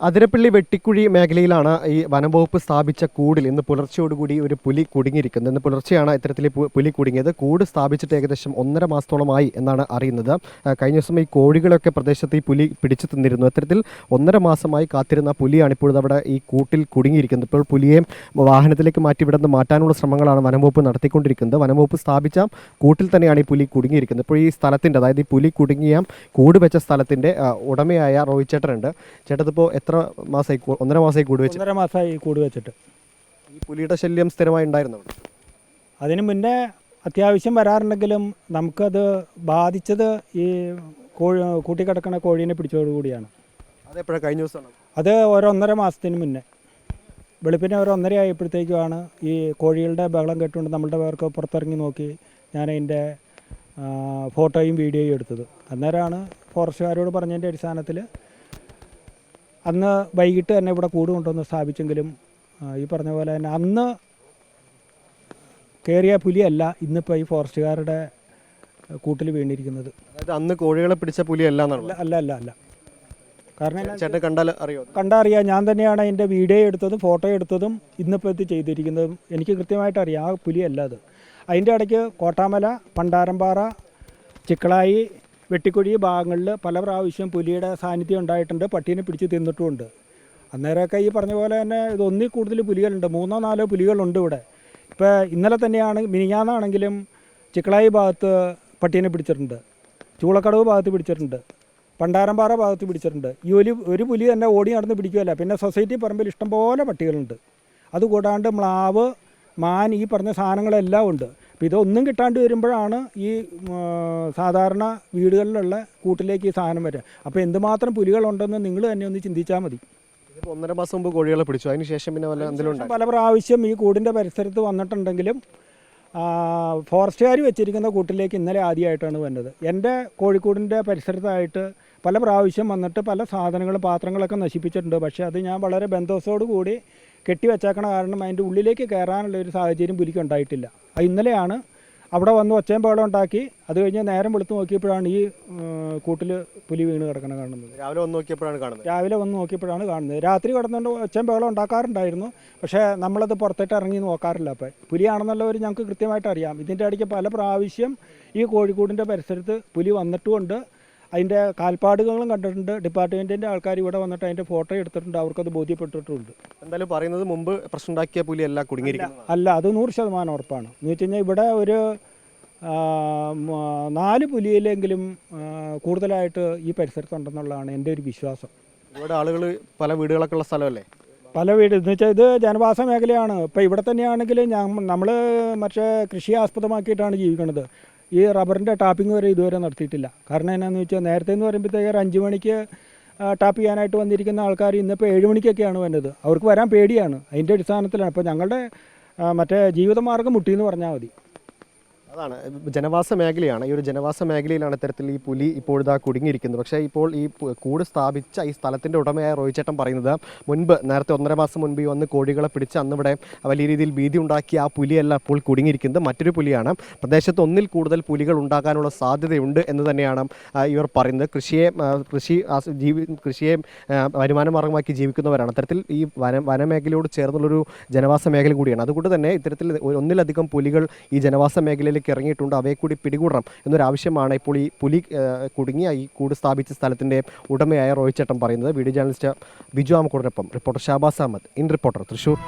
അതിരപ്പള്ളി വെട്ടിക്കുഴി മേഖലയിലാണ് ഈ വനംവകുപ്പ് സ്ഥാപിച്ച കൂടിൽ ഇന്ന് പുലർച്ചയോടുകൂടി ഒരു പുലി കുടുങ്ങിയിരിക്കുന്നത്. ഇന്ന് പുലർച്ചെയാണ് ഇത്തരത്തിൽ പുലി കുടുങ്ങിയത്. കൂട് സ്ഥാപിച്ചിട്ട് ഏകദേശം 1.5 മാസത്തോളമായി എന്നാണ് അറിയുന്നത്. കഴിഞ്ഞ ദിവസം ഈ കോഴികളൊക്കെ പ്രദേശത്ത് ഈ പുലി പിടിച്ചു തിന്നിരുന്നു. അത്തരത്തിൽ 1.5 മാസമായി കാത്തിരുന്ന പുലിയാണ് ഇപ്പോഴത് അവിടെ ഈ കൂട്ടിൽ കുടുങ്ങിയിരിക്കുന്നത്. ഇപ്പോൾ പുലിയെ വാഹനത്തിലേക്ക് മാറ്റി ഇവിടെ നിന്ന് മാറ്റാനുള്ള ശ്രമങ്ങളാണ് വനംവകുപ്പ് നടത്തിക്കൊണ്ടിരിക്കുന്നത്. വനംവകുപ്പ് സ്ഥാപിച്ച കൂട്ടിൽ തന്നെയാണ് ഈ പുലി കുടുങ്ങിയിരിക്കുന്നത്. ഇപ്പോൾ ഈ സ്ഥലത്തിൻ്റെ, അതായത് ഈ പുലി കുടുങ്ങിയ കൂട് വെച്ച സ്ഥലത്തിൻ്റെ ഉടമയായ റോഹിത് ചേട്ടനുണ്ട്. ചേട്ടത്തിപ്പോൾ എത്ര മാസമായി? 1.5 മാസമായി കൂട് വെച്ച്. 1.5 മാസമായി കൂട് വെച്ചിട്ട്. ഈ പുലിയുടെ ശല്യം സ്ഥിരമായി ഉണ്ടായിരുന്നു. അതിന് മുന്നേ അത്യാവശ്യം വരാറുണ്ടെങ്കിലും നമുക്കത് ബാധിച്ചത് ഈ കൂട്ടിക്കിടക്കുന്ന കോഴീനെ പിടിച്ചതോടുകൂടിയാണ്. അതെപ്പോഴാണ്? കഴിഞ്ഞ ദിവസമാണ്. അത് 1.5 മാസത്തിന് മുന്നേ വെളുപ്പിനെ 1.5 ആയപ്പോഴത്തേക്കുമാണ് ഈ കോഴികളുടെ ബഹളം കേട്ടുകൊണ്ട് നമ്മളുടെ പേർക്ക് പുറത്തിറങ്ങി നോക്കി ഞാനതിൻ്റെ ഫോട്ടോയും വീഡിയോയും എടുത്തത്. അന്നേരമാണ് ഫോറസ്റ്റുകാരോട് പറഞ്ഞതിൻ്റെ അടിസ്ഥാനത്തിൽ അന്ന് വൈകിട്ട് തന്നെ ഇവിടെ കൂട് കൊണ്ടുവന്ന് സ്ഥാപിച്ചെങ്കിലും ഈ പറഞ്ഞ പോലെ തന്നെ അന്ന് കയറിയ പുലിയല്ല ഇന്നിപ്പോൾ ഈ ഫോറസ്റ്റുകാരുടെ കൂട്ടിൽ വീണിരിക്കുന്നത്. അതായത് അന്ന് കോഴികളെ പിടിച്ച പുലിയല്ല? അല്ല അല്ല അല്ല. കാരണം ചേട്ടൻ കണ്ടാൽ അറിയോ? കണ്ടറിയാം. ഞാൻ തന്നെയാണ് അതിൻ്റെ വീഡിയോ എടുത്തതും ഫോട്ടോ എടുത്തതും ഇന്നിപ്പോൾ ഇത് ചെയ്തിരിക്കുന്നതും. എനിക്ക് കൃത്യമായിട്ട് അറിയാം ആ പുലിയല്ല അത്. അതിൻ്റെ ഇടയ്ക്ക് കോട്ടാമല, പണ്ടാരംപാറ, ചിക്കളായി, വെട്ടിക്കുഴി ഭാഗങ്ങളിൽ പല പ്രാവശ്യം പുലിയുടെ സാന്നിധ്യം ഉണ്ടായിട്ടുണ്ട്. പട്ടീനെ പിടിച്ച് തിന്നിട്ടുമുണ്ട്. അന്നേരമൊക്കെ ഈ പറഞ്ഞ പോലെ തന്നെ ഇതൊന്നിൽ കൂടുതൽ പുലികളുണ്ട്. 3-4 പുലികളുണ്ട് ഇവിടെ. ഇപ്പോൾ ഇന്നലെ തന്നെയാണ്, മിനിഞ്ഞാന്നാണെങ്കിലും ചിക്കളായി ഭാഗത്ത് പട്ടീനെ പിടിച്ചിട്ടുണ്ട്, ചൂളക്കടവ് ഭാഗത്ത് പിടിച്ചിട്ടുണ്ട്, പണ്ടാരംപാറ ഭാഗത്ത് പിടിച്ചിട്ടുണ്ട്. ഈ ഒരു പുലി തന്നെ ഓടി നടന്ന് പിടിക്കുകയല്ല, പിന്നെ സൊസൈറ്റി പറമ്പിൽ ഇഷ്ടംപോലെ പട്ടികളുണ്ട്. അതുകൂടാണ്ട് മ്ലാവ്, മാൻ, ഈ പറഞ്ഞ സാധനങ്ങളെല്ലാം ഉണ്ട്. അപ്പോൾ ഇതൊന്നും കിട്ടാണ്ട് വരുമ്പോഴാണ് ഈ സാധാരണ വീടുകളിലുള്ള കൂട്ടിലേക്ക് ഈ സാധനം വരിക. അപ്പോൾ എന്തുമാത്രം പുലികളുണ്ടെന്ന് നിങ്ങൾ തന്നെ ഒന്ന് ചിന്തിച്ചാൽ മതി. 1.5 മാസം മുമ്പ് കോഴികളെ പിടിച്ചു. അതിന് ശേഷം പിന്നെ പല പ്രാവശ്യം ഈ കൂടിൻ്റെ പരിസരത്ത് വന്നിട്ടുണ്ടെങ്കിലും ഫോറസ്റ്റുകാർ വെച്ചിരിക്കുന്ന കൂട്ടിലേക്ക് ഇന്നലെ ആദ്യമായിട്ടാണ് വന്നത്. എൻ്റെ കോഴിക്കൂടിൻ്റെ പരിസരത്തായിട്ട് പല പ്രാവശ്യം വന്നിട്ട് പല സാധനങ്ങളും പാത്രങ്ങളൊക്കെ നശിപ്പിച്ചിട്ടുണ്ട്. പക്ഷേ അത് ഞാൻ വളരെ ബന്ധോസോടു കൂടി കെട്ടിവെച്ചേക്കണ കാരണം അതിൻ്റെ ഉള്ളിലേക്ക് കയറാനുള്ള ഒരു സാഹചര്യം പുലിക്ക് ഉണ്ടായിട്ടില്ല. അത് ഇന്നലെയാണ് അവിടെ വന്ന് ഒച്ചയും ബഹളം ഉണ്ടാക്കി. അത് കഴിഞ്ഞ് നേരം വെളുത്ത് നോക്കിയപ്പോഴാണ് ഈ കൂട്ടിൽ പുലി വീണ് കിടക്കണ കാണുന്നത്. രാവിലെ വന്ന് നോക്കിയപ്പോഴാണ് കാണുന്നത്. രാത്രി കിടന്നുകൊണ്ട് ഒച്ചയും ബഹളം ഉണ്ടാക്കാറുണ്ടായിരുന്നു. പക്ഷേ നമ്മളത് പുറത്തേട്ട് ഇറങ്ങി നോക്കാറില്ല. അപ്പോൾ പുലിയാണെന്നുള്ളവർ ഞങ്ങൾക്ക് കൃത്യമായിട്ട് അറിയാം. ഇതിൻ്റെ ഇടയ്ക്ക് പല പ്രാവശ്യം ഈ കോഴിക്കൂടിൻ്റെ പരിസരത്ത് പുലി വന്നിട്ടുമുണ്ട്. അതിൻ്റെ കാൽപ്പാടുകളും കണ്ടിട്ടുണ്ട്. ഡിപ്പാർട്ട്മെൻറ്റിൻ്റെ ആൾക്കാർ ഇവിടെ വന്നിട്ട് അതിൻ്റെ ഫോട്ടോ എടുത്തിട്ടുണ്ട്. അവർക്കത് ബോധ്യപ്പെട്ടിട്ടുണ്ട്. എന്തായാലും പറയുന്നത് മുമ്പ് പ്രശ്നം ഉണ്ടാക്കിയ പുലിയല്ല കുടുങ്ങിയിരിക്കുന്നത്. അല്ല, അത് 100% ഉറപ്പാണ്. എന്ന് വെച്ച് കഴിഞ്ഞാൽ ഇവിടെ ഒരു 4 പുലിയിലെങ്കിലും കൂടുതലായിട്ട് ഈ പരിസരത്തുണ്ടെന്നുള്ളതാണ് എൻ്റെ ഒരു വിശ്വാസം. ഇവിടെ ആളുകൾ പല വീടുകളൊക്കെ ഉള്ള സ്ഥലമല്ലേ? പല വീട് എന്ന് വെച്ചാൽ ഇത് ജനവാസ മേഖലയാണ്. ഇപ്പോൾ ഇവിടെ തന്നെയാണെങ്കിൽ നമ്മൾ മറ്റേ കൃഷി ആസ്പദമാക്കിയിട്ടാണ് ജീവിക്കുന്നത്. ഈ റബ്ബറിൻ്റെ ടാപ്പിംഗ് വരെ ഇതുവരെ നടത്തിയിട്ടില്ല. കാരണം എന്നാന്ന് വെച്ചാൽ നേരത്തെ എന്ന് പറയുമ്പോഴത്തേക്ക് 5 മണിക്ക് ടാപ്പ് ചെയ്യാനായിട്ട് വന്നിരിക്കുന്ന ആൾക്കാർ ഇന്നിപ്പോൾ 7 മണിക്കൊക്കെയാണ് വന്നത്. അവർക്ക് വരാൻ പേടിയാണ്. അതിൻ്റെ അടിസ്ഥാനത്തിലാണ് ഇപ്പോൾ ഞങ്ങളുടെ മറ്റേ ജീവിതമാർഗ്ഗം മുട്ടിയെന്ന് പറഞ്ഞാൽ മതി. അതാണ് ജനവാസ മേഖലയാണ്. ഈ ഒരു ജനവാസ മേഖലയിലാണ് ഇത്തരത്തിൽ ഈ പുലി ഇപ്പോഴിതാ കുടുങ്ങിയിരിക്കുന്നത്. പക്ഷേ ഇപ്പോൾ ഈ കൂട് സ്ഥാപിച്ച ഈ സ്ഥലത്തിൻ്റെ ഉടമയായ റോഹിത് ചേട്ടൻ പറയുന്നത് നേരത്തെ 1.5 മാസം മുൻപ് വന്ന് കോഴികളെ പിടിച്ച് അന്നിവിടെ വലിയ രീതിയിൽ ഭീതി ഉണ്ടാക്കിയ ആ പുലിയല്ല ഇപ്പോൾ കുടുങ്ങിയിരിക്കുന്നത്, മറ്റൊരു പുലിയാണ്. പ്രദേശത്ത് ഒന്നിൽ കൂടുതൽ പുലികൾ ഉണ്ടാകാനുള്ള സാധ്യതയുണ്ട് എന്ന് തന്നെയാണ് ഇവർ പറയുന്നത്. കൃഷിയെ വരുമാന മാർഗമാക്കി ജീവിക്കുന്നവരാണ്. അത്തരത്തിൽ ഈ വനമേഖലയോട് ചേർന്നുള്ളൊരു ജനവാസ മേഖല കൂടിയാണ്. അതുകൊണ്ട് തന്നെ ഇത്തരത്തിൽ ഒന്നിലധികം പുലികൾ ഈ ജനവാസ മേഖലയിൽ ഇറങ്ങിയിട്ടുണ്ട്. അവയെ കൂടി പിടികൂടണം എന്നൊരാവശ്യമാണ് ഇപ്പോൾ ഈ പുലി കുടുങ്ങിയ ഈ കൂട് സ്ഥാപിച്ച സ്ഥലത്തിൻ്റെ ഉടമയായ റോഹിത് ചേട്ടൻ പറയുന്നത്. വീഡിയോ ജേർണലിസ്റ്റ് ബിജു ആമക്കൂടിനൊപ്പം reporter Shabas Ahammed, in reporter, Thrissur.